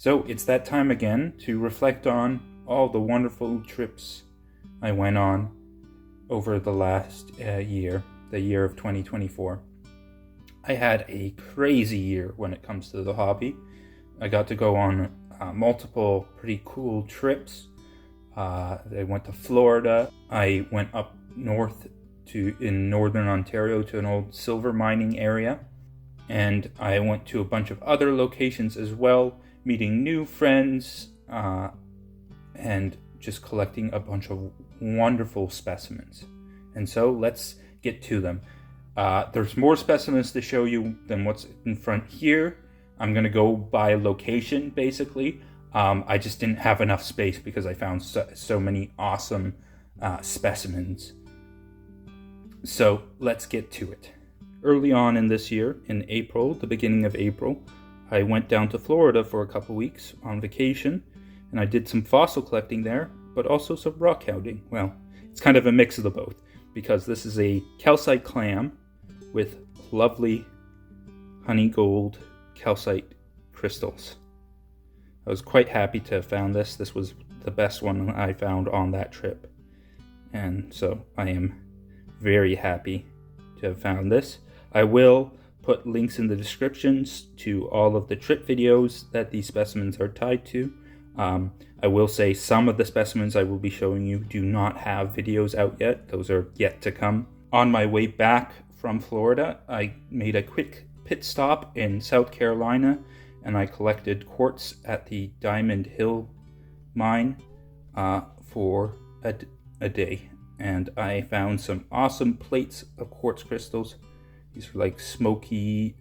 So it's that time again to reflect on all the wonderful trips I went on over the last year, the year of 2024. I had a crazy year when it comes to the hobby. I got to go on multiple pretty cool trips. I went to Florida. I went up north in northern Ontario to an old silver mining area. And I went to a bunch of other locations as well, meeting new friends and just collecting a bunch of wonderful specimens. And so let's get to them. There's more specimens to show you than what's in front here. I'm going to go by location, basically. I just didn't have enough space because I found so many awesome specimens. So let's get to it. Early on in this year, in April, the beginning of April, I went down to Florida for a couple weeks on vacation, and I did some fossil collecting there, but also some rockhounding. Well, it's kind of a mix of the both, because this is a calcite clam with lovely honey gold calcite crystals. I was quite happy to have found this. This was the best one I found on that trip. And so I am very happy to have found this. I will put links in the descriptions to all of the trip videos that these specimens are tied to. I will say some of the specimens I will be showing you do not have videos out yet. Those are yet to come. On my way back from Florida, I made a quick pit stop in South Carolina, and I collected quartz at the Diamond Hill mine for a day. And I found some awesome plates of quartz crystals. These are like Smoky,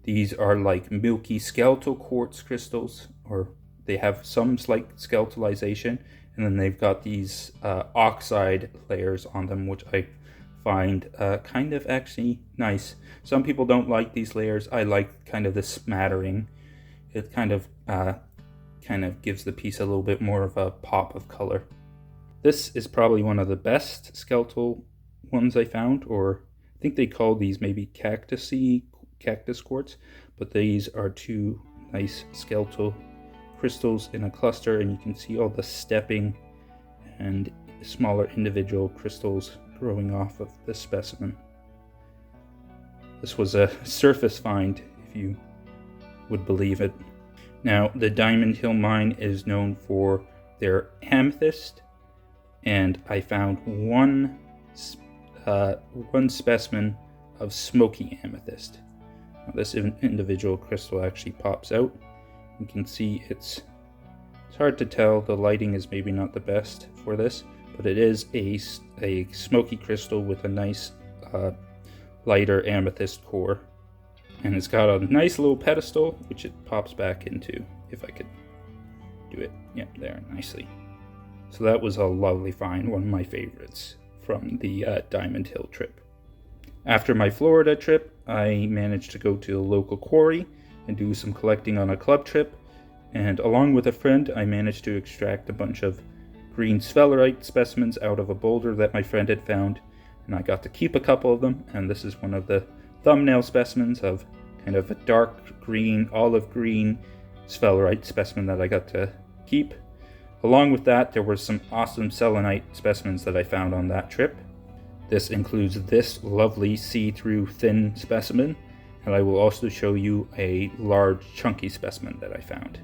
these are like milky skeletal quartz crystals, or they have some slight skeletalization, and then they've got these oxide layers on them, which I find kind of actually nice. Some people don't like these layers. I like kind of the smattering. It kind of gives the piece a little bit more of a pop of color. This is probably one of the best skeletal ones I found, or I think they call these maybe cactus quartz, but these are two nice skeletal crystals in a cluster, and you can see all the stepping and smaller individual crystals growing off of this specimen. This was a surface find, if you would believe it. Now, the Diamond Hill mine is known for their amethyst, and I found one specimen of Smoky amethyst. Now, this individual crystal actually pops out. You can see it's hard to tell. The lighting is maybe not the best for this, but it is a smoky crystal with a nice lighter amethyst core, and it's got a nice little pedestal which it pops back into. If I could do it, yeah, there, nicely. So that was a lovely find, one of my favorites from the Diamond Hill trip. After my Florida trip, I managed to go to a local quarry and do some collecting on a club trip, and along with a friend, I managed to extract a bunch of green sphelerite specimens out of a boulder that my friend had found, and I got to keep a couple of them, and this is one of the thumbnail specimens of kind of a dark green, olive green sphelerite specimen that I got to keep. Along with that, there were some awesome selenite specimens that I found on that trip. This includes this lovely see-through thin specimen, and I will also show you a large chunky specimen that I found.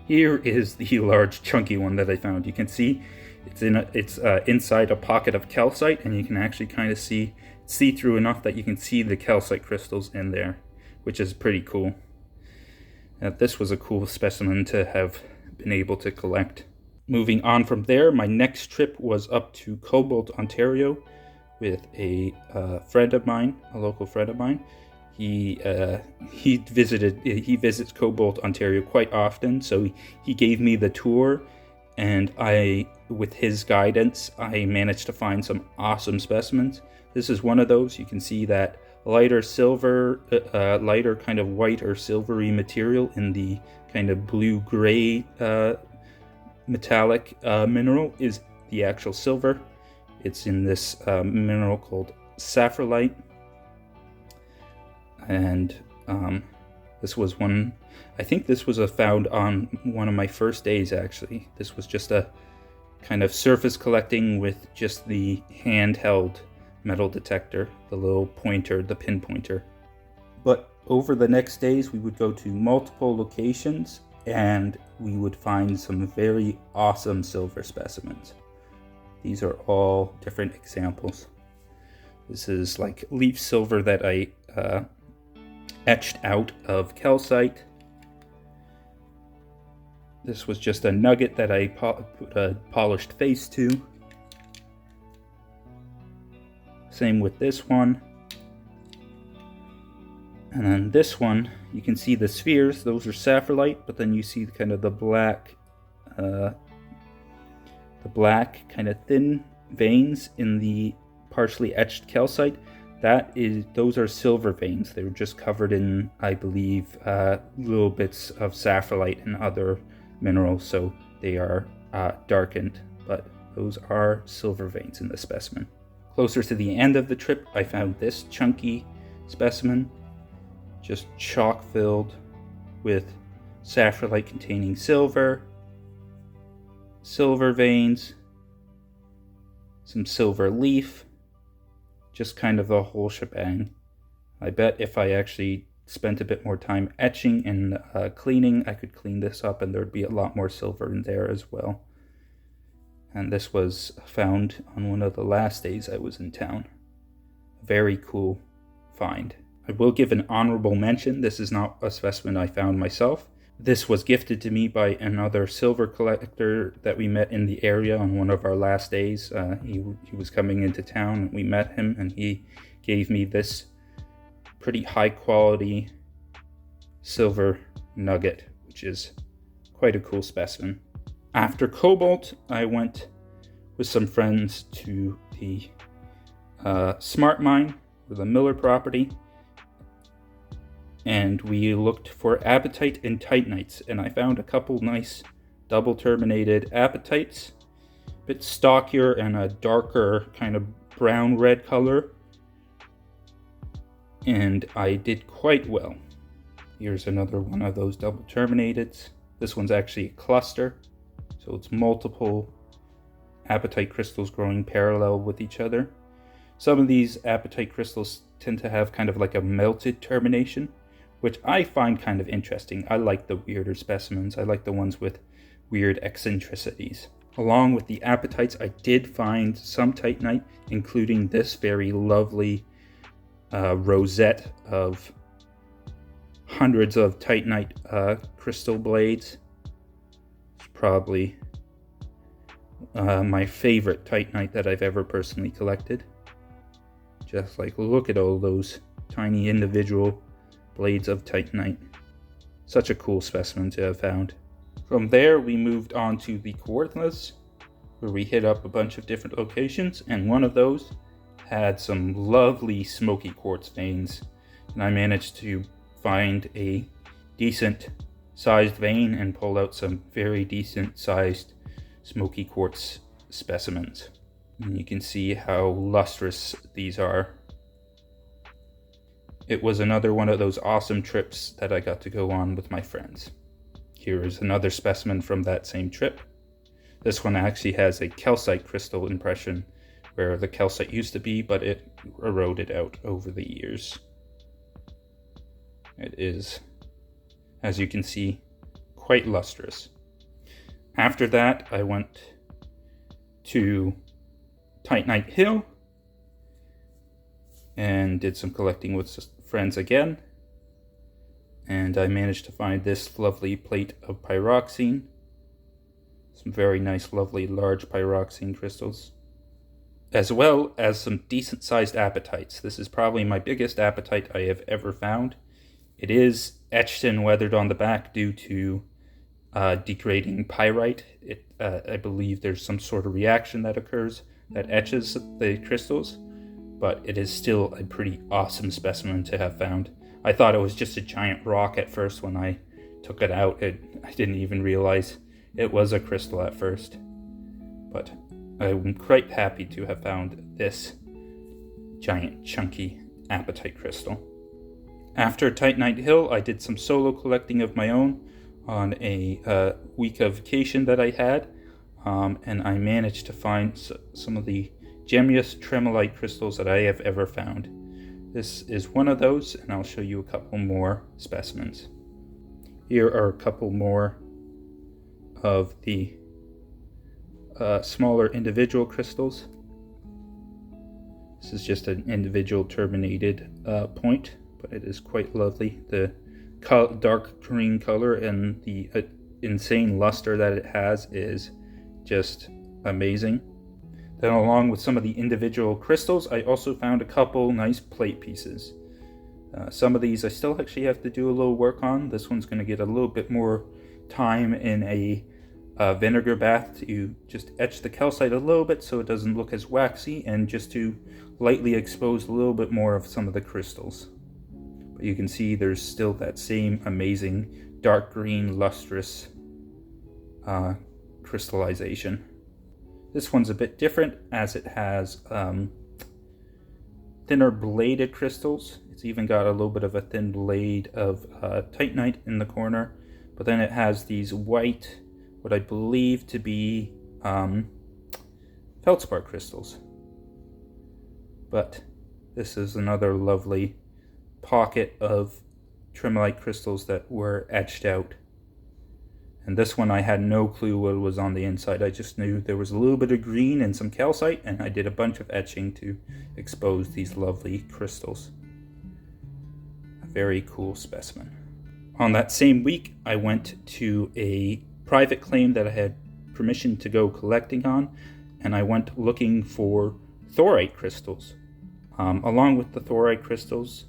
Here is the large chunky one that I found. You can see it's inside a pocket of calcite, and you can actually kind of see through enough that you can see the calcite crystals in there, which is pretty cool. This was a cool specimen to have been able to collect. Moving on from there, my next trip was up to Cobalt, Ontario, with a friend of mine, a local friend of mine. He visits Cobalt, Ontario quite often, so he gave me the tour, and with his guidance, I managed to find some awesome specimens. This is one of those. You can see that lighter silver, lighter kind of white or silvery material in the kind of blue-gray metallic mineral is the actual silver. It's in this mineral called sapphirite, and this was one I think this was found on one of my first days, actually. This was just a kind of surface collecting with just the handheld metal detector, the little pointer, the pinpointer. But over the next days, we would go to multiple locations and we would find some very awesome silver specimens. These are all different examples. This is like leaf silver that I etched out of calcite. This was just a nugget that I put a polished face to. Same with this one. And then this one, you can see the spheres, those are sapphirite, but then you see kind of the black kind of thin veins in the partially etched calcite. Those are silver veins. They were just covered in, I believe, little bits of sapphirite and other minerals, so they are darkened, but those are silver veins in the specimen. Closer to the end of the trip, I found this chunky specimen, just chock filled with sapphirite containing silver veins, some silver leaf, just kind of the whole shebang. I bet if I actually spent a bit more time etching and cleaning, I could clean this up and there'd be a lot more silver in there as well. And this was found on one of the last days I was in town. Very cool find. I will give an honorable mention. This is not a specimen I found myself. This was gifted to me by another silver collector that we met in the area on one of our last days. He was coming into town and we met him, and he gave me this pretty high quality silver nugget, which is quite a cool specimen. After Cobalt, I went with some friends to the Smart Mine, or the Miller property, and we looked for apatite and titanites, and I found a couple nice double terminated apatites, a bit stockier and a darker kind of brown red color, and I did quite well. Here's another one of those double terminateds. This one's actually a cluster, so it's multiple apatite crystals growing parallel with each other. Some of these apatite crystals tend to have kind of like a melted termination, which I find kind of interesting. I like the weirder specimens. I like the ones with weird eccentricities. Along with the apatites, I did find some titanite, including this very lovely rosette of hundreds of titanite crystal blades. It's probably my favorite titanite that I've ever personally collected. Just like, look at all those tiny individual blades of titanite. Such a cool specimen to have found. From there, we moved on to the Quarless, where we hit up a bunch of different locations, and one of those had some lovely smoky quartz veins, and I managed to find a decent sized vein and pull out some very decent sized smoky quartz specimens. And you can see how lustrous these are. It was another one of those awesome trips that I got to go on with my friends. Here is another specimen from that same trip. This one actually has a calcite crystal impression where the calcite used to be, but it eroded out over the years. It is, as you can see, quite lustrous. After that, I went to Titanite Hill and did some collecting with friends again, and I managed to find this lovely plate of pyroxene, some very nice lovely large pyroxene crystals, as well as some decent sized apatites. This is probably my biggest apatite I have ever found. It is etched and weathered on the back due to degrading pyrite. I believe there's some sort of reaction that occurs that etches the crystals, but it is still a pretty awesome specimen to have found. I thought it was just a giant rock at first when I took it out. I didn't even realize it was a crystal at first. But I'm quite happy to have found this giant chunky apatite crystal. After Titanite Hill, I did some solo collecting of my own on a week of vacation that I had, and I managed to find some of the gemmiest tremolite crystals that I have ever found. This is one of those, and I'll show you a couple more specimens. Here are a couple more of the smaller individual crystals. This is just an individual terminated point, but it is quite lovely. The dark green color and the insane luster that it has is just amazing. Then along with some of the individual crystals, I also found a couple nice plate pieces. Some of these I still actually have to do a little work on. This one's going to get a little bit more time in a vinegar bath to just etch the calcite a little bit so it doesn't look as waxy, and just to lightly expose a little bit more of some of the crystals. But you can see there's still that same amazing dark green lustrous crystallization. This one's a bit different as it has thinner bladed crystals. It's even got a little bit of a thin blade of titanite in the corner, but then it has these white, what I believe to be feldspar crystals. But this is another lovely pocket of tremolite crystals that were etched out. And this one I had no clue what was on the inside. I just knew there was a little bit of green and some calcite, and I did a bunch of etching to expose these lovely crystals. A very cool specimen. On that same week, I went to a private claim that I had permission to go collecting on, and I went looking for thorite crystals. Along with the thorite crystals,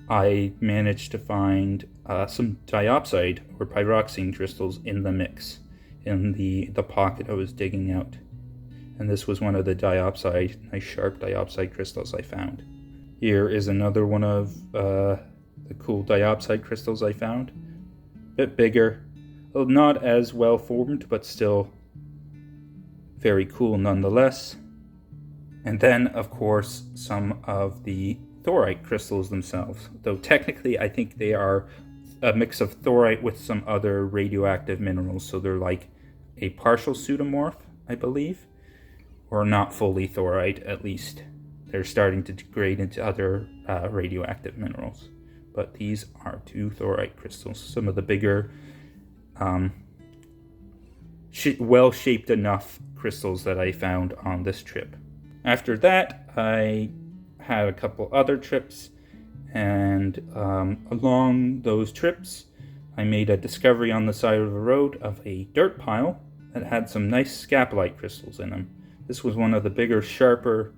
I managed to find some diopside or pyroxene crystals in the mix, in the pocket I was digging out. And this was one of the diopside, nice sharp diopside crystals I found. Here is another one of the cool diopside crystals I found. A bit bigger, not as well formed, but still very cool nonetheless. And then, of course, some of the thorite crystals themselves, though technically I think they are a mix of thorite with some other radioactive minerals, so they're like a partial pseudomorph, I believe, or not fully thorite. At least they're starting to degrade into other radioactive minerals, but these are two thorite crystals, some of the bigger well-shaped enough crystals that I found on this trip. After that, I had a couple other trips, and along those trips I made a discovery on the side of the road of a dirt pile that had some nice scapolite crystals in them. This was one of the bigger, sharper,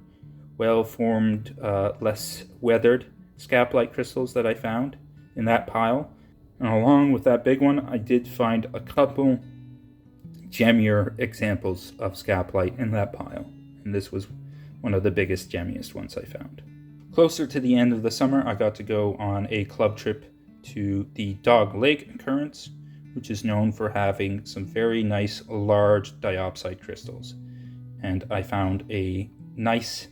well-formed, less weathered scapolite crystals that I found in that pile. And along with that big one, I did find a couple gemmier examples of scapolite in that pile, and this was one of the biggest, gemmiest ones I found. Closer to the end of the summer, I got to go on a club trip to the Dog Lake Occurrence, which is known for having some very nice large diopside crystals. And I found a nice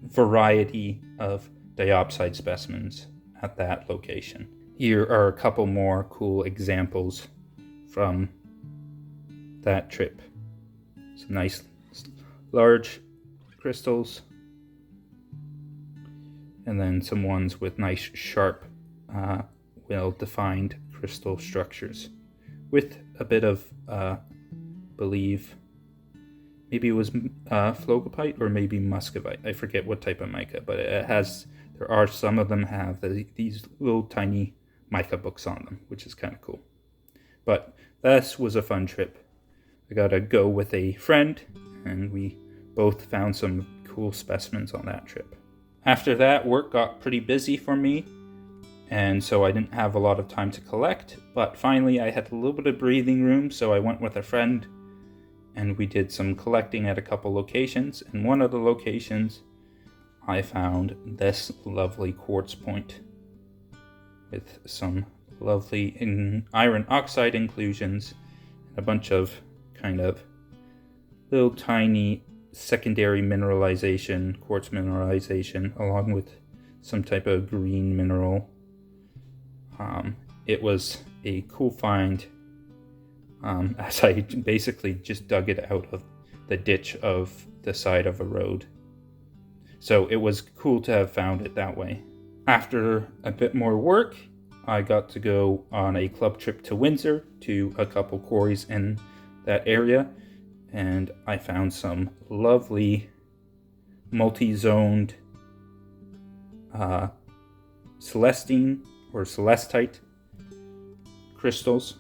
variety of diopside specimens at that location. Here are a couple more cool examples from that trip. Some nice large crystals, and then some ones with nice sharp well-defined crystal structures with a bit of believe maybe it was phlogopite or maybe muscovite. I forget what type of mica, but some of them have these little tiny mica books on them, which is kind of cool. But this was a fun trip. I got to go with a friend, and we both found some cool specimens on that trip. After that, work got pretty busy for me, and so I didn't have a lot of time to collect, but finally I had a little bit of breathing room, so I went with a friend, and we did some collecting at a couple locations. And one of the locations, I found this lovely quartz point with some lovely iron oxide inclusions, and a bunch of kind of little tiny secondary mineralization, quartz mineralization, along with some type of green mineral. It was a cool find, as I basically just dug it out of the ditch of the side of a road. So it was cool to have found it that way. After a bit more work, I got to go on a club trip to Windsor to a couple quarries in that area, and I found some lovely multi-zoned celestine or celestite crystals,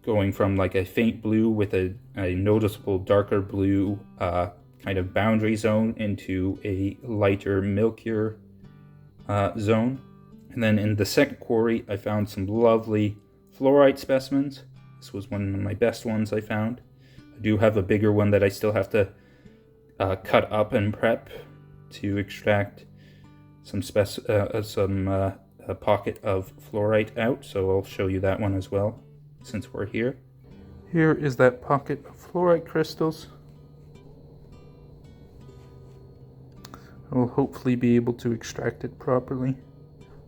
going from like a faint blue with a noticeable darker blue kind of boundary zone into a lighter, milkier zone. And then in the second quarry, I found some lovely fluorite specimens. This was one of my best ones I found. I do have a bigger one that I still have to cut up and prep to extract some a pocket of fluorite out, so I'll show you that one as well since we're here. Here is that pocket of fluorite crystals. I'll hopefully be able to extract it properly.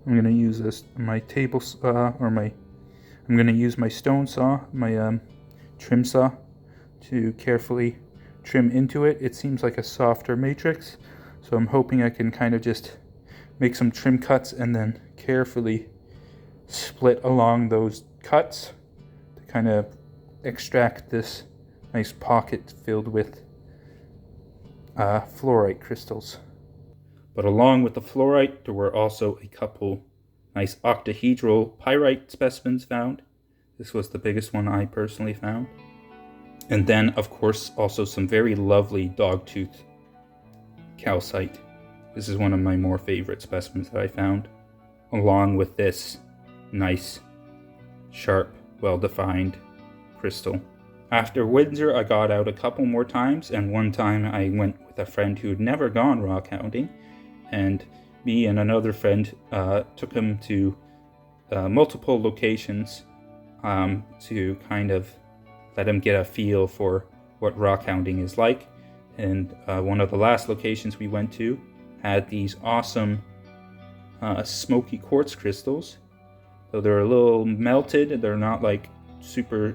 I'm going to use my table saw, I'm going to use my stone saw, my trim saw, to carefully trim into it. It seems like a softer matrix, so I'm hoping I can kind of just make some trim cuts and then carefully split along those cuts to kind of extract this nice pocket filled with fluorite crystals. But along with the fluorite, there were also a couple nice octahedral pyrite specimens found. This was the biggest one I personally found. And then, of course, also some very lovely dogtooth calcite. This is one of my more favorite specimens that I found, along with this nice, sharp, well-defined crystal. After Windsor, I got out a couple more times, and one time I went with a friend who had never gone rockhounding, and me and another friend took him to multiple locations to kind of let him get a feel for what rockhounding is like. And one of the last locations we went to had these awesome smoky quartz crystals. So they're a little melted. They're not like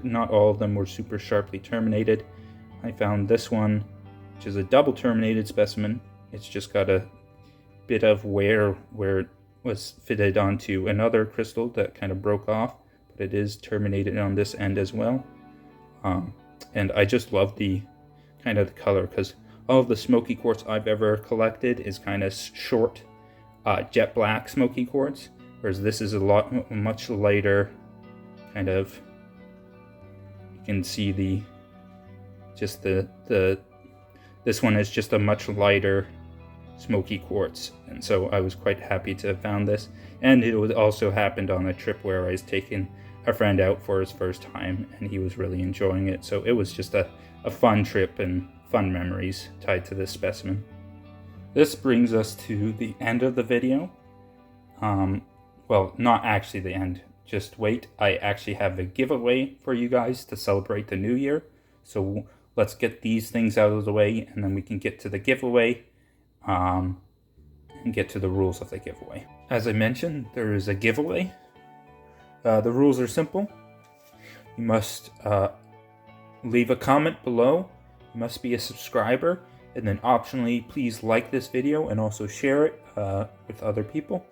not all of them were super sharply terminated. I found this one, which is a double terminated specimen. It's just got a bit of wear where it was fitted onto another crystal that kind of broke off, but it is terminated on this end as well. And I just love the kind of the color, because all of the smoky quartz I've ever collected is kind of short, jet black smoky quartz, whereas this is much lighter, kind of. You can see this one is just a much lighter smoky quartz, and so I was quite happy to have found this. And it also happened on a trip where I was taking a friend out for his first time, and he was really enjoying it. So it was just a fun trip and fun memories tied to this specimen. This brings us to the end of the video. Well, not actually the end, just wait. I actually have a giveaway for you guys to celebrate the new year. So let's get these things out of the way, and then we can get to the giveaway and get to the rules of the giveaway. As I mentioned, there is a giveaway. The rules are simple. You must leave a comment below. You must be a subscriber, and then optionally, please like this video and also share it with other people,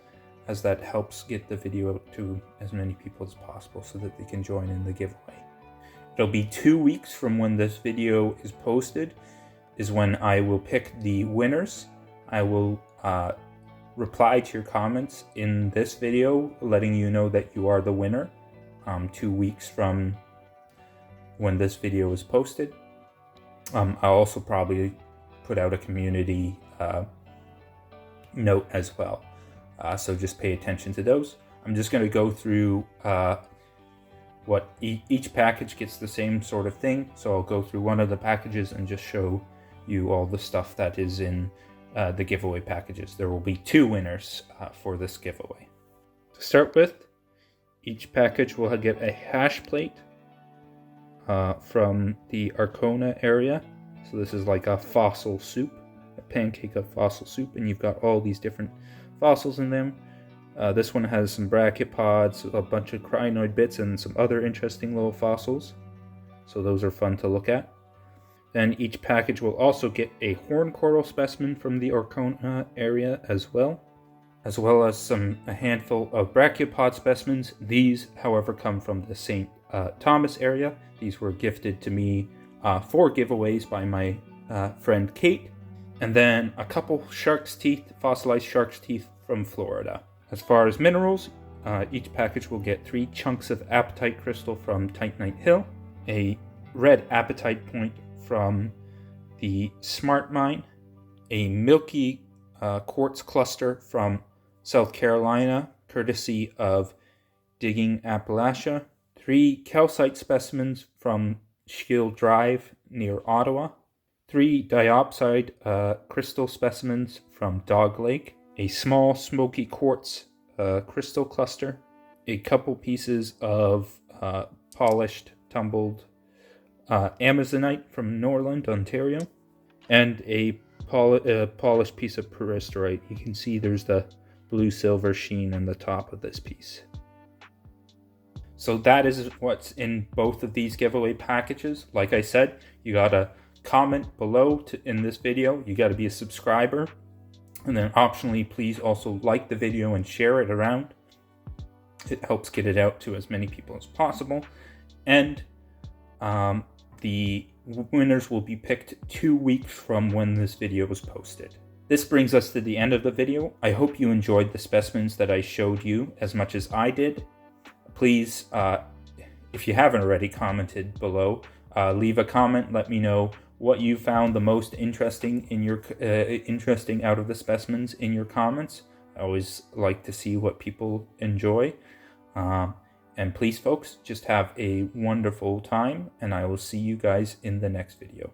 as that helps get the video out to as many people as possible so that they can join in the giveaway. It'll be 2 weeks from when this video is posted is when I will pick the winners. I will reply to your comments in this video letting you know that you are the winner 2 weeks from when this video is posted. I'll also probably put out a community note as well, so just pay attention to those. I'm just going to go through what each package gets the same sort of thing, so I'll go through one of the packages and just show you all the stuff that is in the giveaway packages. There will be 2 winners for this giveaway. To start with, each package will get a hash plate from the Arcona area. So this is like a fossil soup pancake of fossil soup, and you've got all these different fossils in them. This one has some brachiopods, a bunch of crinoid bits, and some other interesting little fossils. So those are fun to look at. Then each package will also get a horn coral specimen from the Orcona area as well as a handful of brachiopod specimens. These, however, come from the St. Thomas area. These were gifted to me for giveaways by my friend Kate. And then a couple shark's teeth, fossilized shark's teeth from Florida. As far as minerals, each package will get 3 chunks of apatite crystal from Titanite Hill, a red apatite point from the Smart Mine, a milky quartz cluster from South Carolina, courtesy of Digging Appalachia, 3 calcite specimens from Schill Drive near Ottawa, 3 diopside crystal specimens from Dog Lake, a small Smoky quartz crystal cluster, a couple pieces of polished, tumbled Amazonite from Norland, Ontario, and a polished piece of peristorite. You can see there's the blue-silver sheen on the top of this piece. So that is what's in both of these giveaway packages. Like I said, you gotta comment below in this video. You gotta be a subscriber. And then optionally, please also like the video and share it around. It helps get it out to as many people as possible. And the winners will be picked 2 weeks from when this video was posted. This brings us to the end of the video. I hope you enjoyed the specimens that I showed you as much as I did. Please, if you haven't already commented below, leave a comment. Let me know what you found the most interesting in your interesting out of the specimens in your comments. I always like to see what people enjoy. And please, folks, just have a wonderful time, and I will see you guys in the next video.